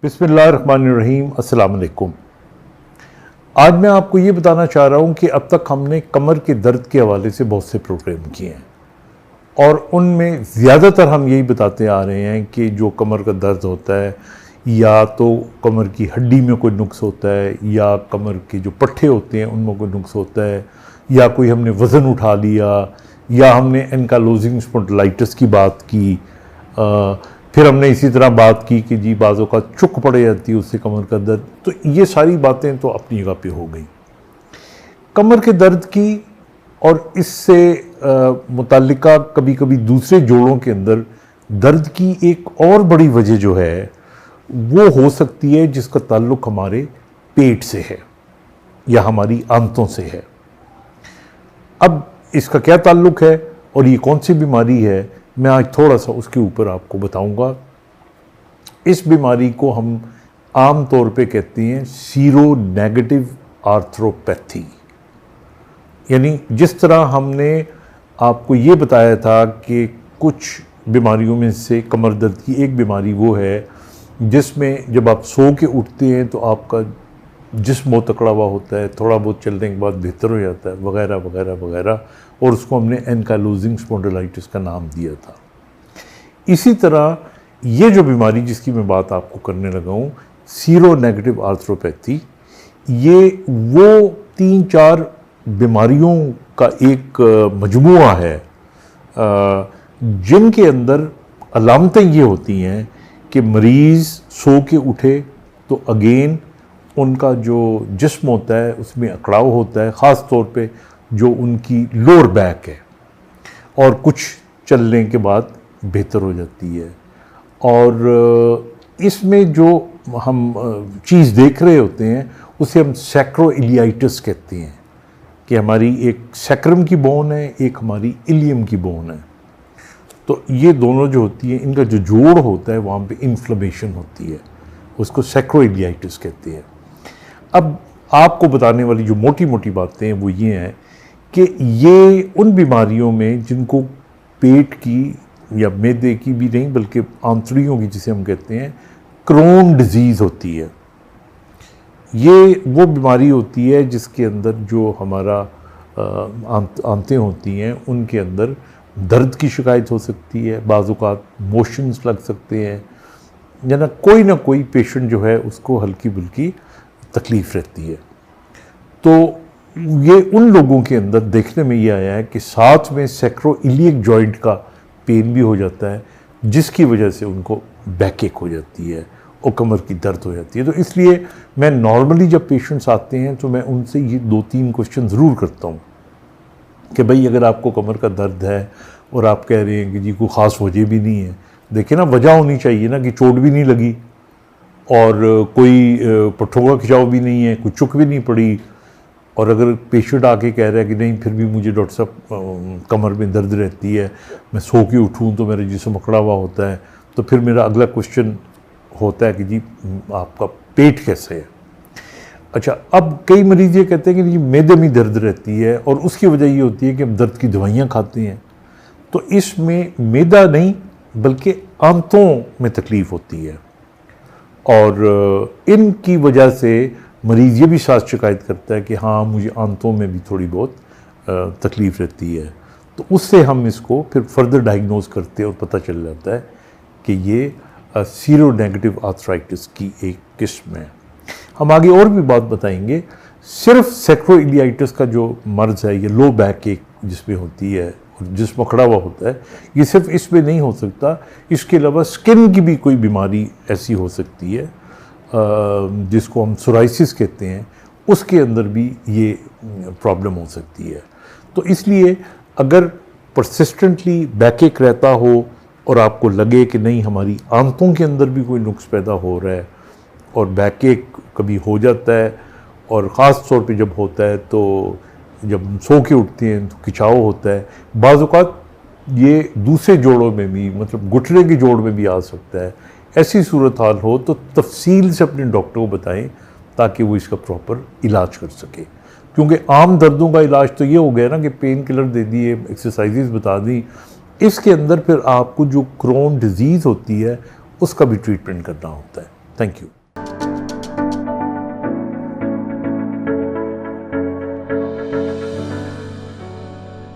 बिस्मिल्लाहिर्रहमानिर्रहीम, अस्सलाम वालेकुम। आज मैं आपको ये बताना चाह रहा हूँ कि अब तक हमने कमर के दर्द के हवाले से बहुत से प्रोग्राम किए हैं और उनमें ज़्यादातर हम यही बताते आ रहे हैं कि जो कमर का दर्द होता है या तो कमर की हड्डी में कोई नुक्स होता है या कमर के जो पट्टे होते हैं उनमें कोई नुक्स होता है या कोई हमने वज़न उठा लिया या हमने एनकालोजिंग स्पॉन्डिलाइटिस की बात की। फिर हमने इसी तरह बात की कि जी बाज़ों का चुक पड़ जाती है उससे कमर का दर्द। तो ये सारी बातें तो अपनी जगह पे हो गई कमर के दर्द की। और इससे मुताल्लिका कभी कभी दूसरे जोड़ों के अंदर दर्द की एक और बड़ी वजह जो है वो हो सकती है जिसका ताल्लुक़ हमारे पेट से है या हमारी आंतों से है। अब इसका क्या ताल्लुक़ है और ये कौन सी बीमारी है, मैं आज थोड़ा सा उसके ऊपर आपको बताऊंगा। इस बीमारी को हम आम तौर पे कहते हैं सीरो नेगेटिव आर्थ्रोपैथी। यानी जिस तरह हमने आपको ये बताया था कि कुछ बीमारियों में से कमर दर्द की एक बीमारी वो है जिसमें जब आप सो के उठते हैं तो आपका जिस्म बहुत तकड़ा हुआ होता है, थोड़ा बहुत चलने के बाद बेहतर हो जाता है वगैरह वगैरह वगैरह, और उसको हमने एनकालोजिंग स्पॉन्डिलाइटिस का नाम दिया था। इसी तरह ये जो बीमारी जिसकी मैं बात आपको करने लगा हूँ सीरो नेगेटिव आर्थ्रोपैथी, ये वो 3-4 बीमारियों का एक मजमूआ है जिनके अंदर अलामतें ये होती हैं कि मरीज़ सो के उठे तो अगेन उनका जो जिस्म होता है उसमें अकड़ाव होता है, ख़ास तौर पे जो उनकी लोअर बैक है, और कुछ चलने के बाद बेहतर हो जाती है। और इसमें जो हम चीज़ देख रहे होते हैं उसे हम सैक्रोइलियाइटिस कहते हैं कि हमारी एक सैक्रम की बोन है, एक हमारी इलियम की बोन है। तो ये दोनों जो होती है इनका जो जोड़ होता है वहाँ पे इन्फ्लेमेशन होती है, उसको सैक्रोइलियाइटिस कहते हैं। अब आपको बताने वाली जो मोटी मोटी बातें हैं वो ये हैं कि ये उन बीमारियों में जिनको पेट की या मैदे की भी नहीं बल्कि आंतड़ियों की जिसे हम कहते हैं क्रोन डिजीज़ होती है। ये वो बीमारी होती है जिसके अंदर जो हमारा आंतें होती हैं उनके अंदर दर्द की शिकायत हो सकती है, बाज़ औक़ात मोशंस लग सकते हैं, या ना कोई पेशेंट जो है उसको हल्की बुल्की तकलीफ़ रहती है। तो ये उन लोगों के अंदर देखने में ये आया है कि साथ में सैक्रोइलियक जॉइंट का पेन भी हो जाता है जिसकी वजह से उनको बैकएक हो जाती है और कमर की दर्द हो जाती है। तो इसलिए मैं नॉर्मली जब पेशेंट्स आते हैं तो मैं उनसे ये 2-3 क्वेश्चन ज़रूर करता हूँ कि भाई अगर आपको कमर का दर्द है और आप कह रहे हैं कि जी कोई ख़ास वजह भी नहीं है, देखिए ना वजह होनी चाहिए ना कि चोट भी नहीं लगी और कोई पट्ठों का खिंचाव भी नहीं है, कोई चुक भी नहीं पड़ी, और अगर पेशेंट आके कह रहा है कि नहीं फिर भी मुझे डॉक्टर साहब कमर में दर्द रहती है, मैं सो के उठूँ तो मेरा जिस्म अकड़ा हुआ होता है, तो फिर मेरा अगला क्वेश्चन होता है कि जी आपका पेट कैसे है। अच्छा, अब कई मरीज़ ये कहते हैं कि जी मैदे में दर्द रहती है और उसकी वजह ये होती है कि हम दर्द की दवाइयाँ खाते हैं। तो इसमें मैदा नहीं बल्कि आंतों में तकलीफ़ होती है और इनकी वजह से मरीज़ ये भी साथ शिकायत करता है कि हाँ मुझे आंतों में भी थोड़ी बहुत तकलीफ़ रहती है। तो उससे हम इसको फिर फर्दर डायग्नोज करते हैं और पता चल जाता है कि ये सीरो नेगेटिव आर्थराइटिस की एक किस्म है। हम आगे और भी बात बताएंगे। सिर्फ सैक्रोइलियाइटिस का जो मर्ज़ है ये लो बैक एक जिसमें होती है और जिस्म अकड़ा हुआ होता है, ये सिर्फ इसमें नहीं हो सकता, इसके अलावा स्किन की भी कोई बीमारी ऐसी हो सकती है जिसको हम सोराइसिस कहते हैं, उसके अंदर भी ये प्रॉब्लम हो सकती है। तो इसलिए अगर परसिस्टेंटली बैकएक रहता हो और आपको लगे कि नहीं हमारी आंतों के अंदर भी कोई नुक्स पैदा हो रहा है और बैकएक कभी हो जाता है, और ख़ास तौर पे जब होता है तो जब हम सो के उठते हैं तो खिंचाव होता है, बाज़ औक़ात ये दूसरे जोड़ों में भी मतलब घुटने के जोड़ में भी आ सकता है। ऐसी सूरत हाल हो तो तफसील से अपने डॉक्टर को बताएं ताकि वो इसका प्रॉपर इलाज कर सके। क्योंकि आम दर्दों का इलाज तो ये हो गया ना कि पेन किलर दे दिए, एक्सरसाइजेज बता दी, इसके अंदर फिर आपको जो क्रोन डिजीज़ होती है उसका भी ट्रीटमेंट करना होता है। Thank you.